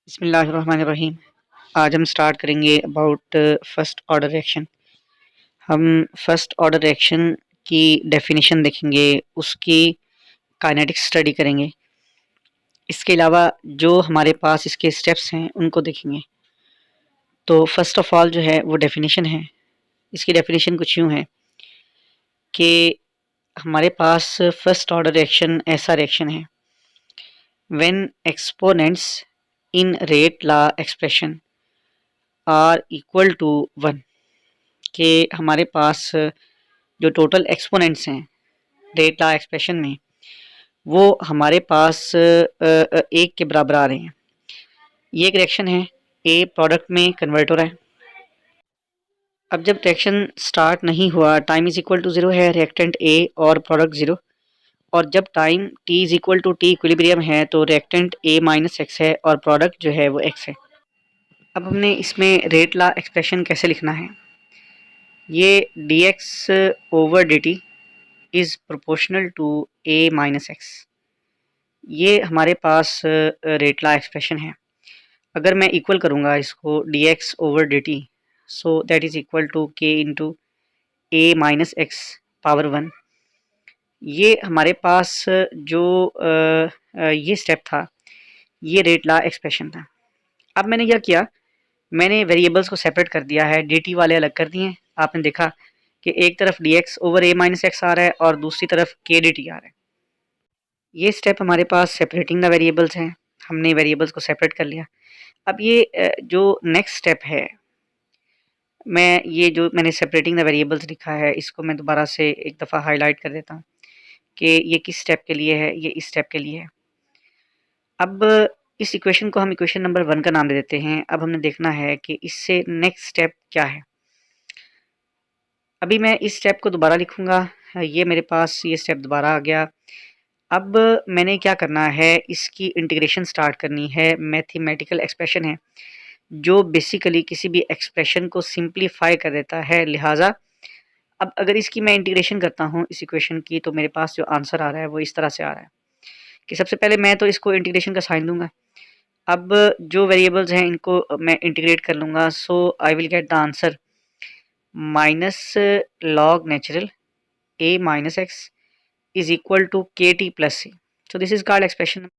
बिस्मिल्लाहिर्रहमानिर्रहीम। आज हम स्टार्ट करेंगे अबाउट फर्स्ट ऑर्डर रिएक्शन। हम फर्स्ट ऑर्डर रिएक्शन की डेफिनेशन देखेंगे, उसकी काइनेटिक्स स्टडी करेंगे। इसके अलावा जो हमारे पास इसके स्टेप्स हैं उनको देखेंगे। तो फर्स्ट ऑफ ऑल जो है वो डेफिनेशन है। इसकी डेफिनेशन कुछ यूँ है कि हमारे पास फर्स्ट ऑर्डर रिएक्शन ऐसा रिएक्शन है when exponents in rate law expression are equal to 1, कि हमारे पास जो टोटल एक्सपोनेंट्स हैं रेट लॉ एक्सप्रेशन में वो हमारे पास एक के बराबर आ रहे हैं। ये एक रिएक्शन है, ए प्रोडक्ट में कन्वर्ट हो रहा है। अब जब रिएक्शन स्टार्ट नहीं हुआ, टाइम इज इक्वल टू 0 है, रिएक्टेंट ए और प्रोडक्ट 0। और जब time T is equal to T equilibrium है तो रिएक्टेंट ए माइनस एक्स है और प्रोडक्ट जो है वो एक्स है। अब हमने इसमें रेट लॉ एक्सप्रेशन कैसे लिखना है। ये D X over D T is proportional to A minus X. ये हमारे पास रेट लॉ एक्सप्रेशन है। अगर मैं इक्वल करूँगा इसको D X over D T, so that is equal to K into A minus X power 1। ये हमारे पास जो ये स्टेप था ये रेट लॉ एक्सप्रेशन था। अब मैंने क्या किया, मैंने वेरिएबल्स को सेपरेट कर दिया है, डी टी वाले अलग कर दिए हैं। आपने देखा कि एक तरफ डी एक्स ओवर ए माइनस एक्स आ रहा है और दूसरी तरफ के डी टी आ रहा है। ये स्टेप हमारे पास सेपरेटिंग द वेरिएबल्स हैं। हमने वेरिएबल्स को सेपरेट कर लिया। अब ये जो नेक्स्ट स्टेप है, मैं ये जो मैंने सेपरेटिंग द वेरिएबल्स लिखा है इसको मैं दोबारा से एक दफ़ा हाईलाइट कर देता हूँ कि ये किस स्टेप के लिए है, ये इस स्टेप के लिए है। अब इस इक्वेशन को हम इक्वेशन नंबर 1 का नाम दे देते हैं। अब हमने देखना है कि इससे नेक्स्ट स्टेप क्या है। अभी मैं इस स्टेप को दोबारा लिखूँगा, ये मेरे पास ये स्टेप दोबारा आ गया। अब मैंने क्या करना है, इसकी इंटीग्रेशन स्टार्ट करनी है। मैथमेटिकल एक्सप्रेशन है जो बेसिकली किसी भी एक्सप्रेशन को सिंप्लीफाई कर देता है। लिहाजा अब अगर इसकी मैं इंटीग्रेशन करता हूँ इस इक्वेशन की, तो मेरे पास जो आंसर आ रहा है वो इस तरह से आ रहा है कि सबसे पहले मैं तो इसको इंटीग्रेशन का साइन दूंगा। अब जो वेरिएबल्स हैं इनको मैं इंटीग्रेट कर लूँगा, so I will get the answer minus log natural A minus X is equal to kt plus c. So this is called expression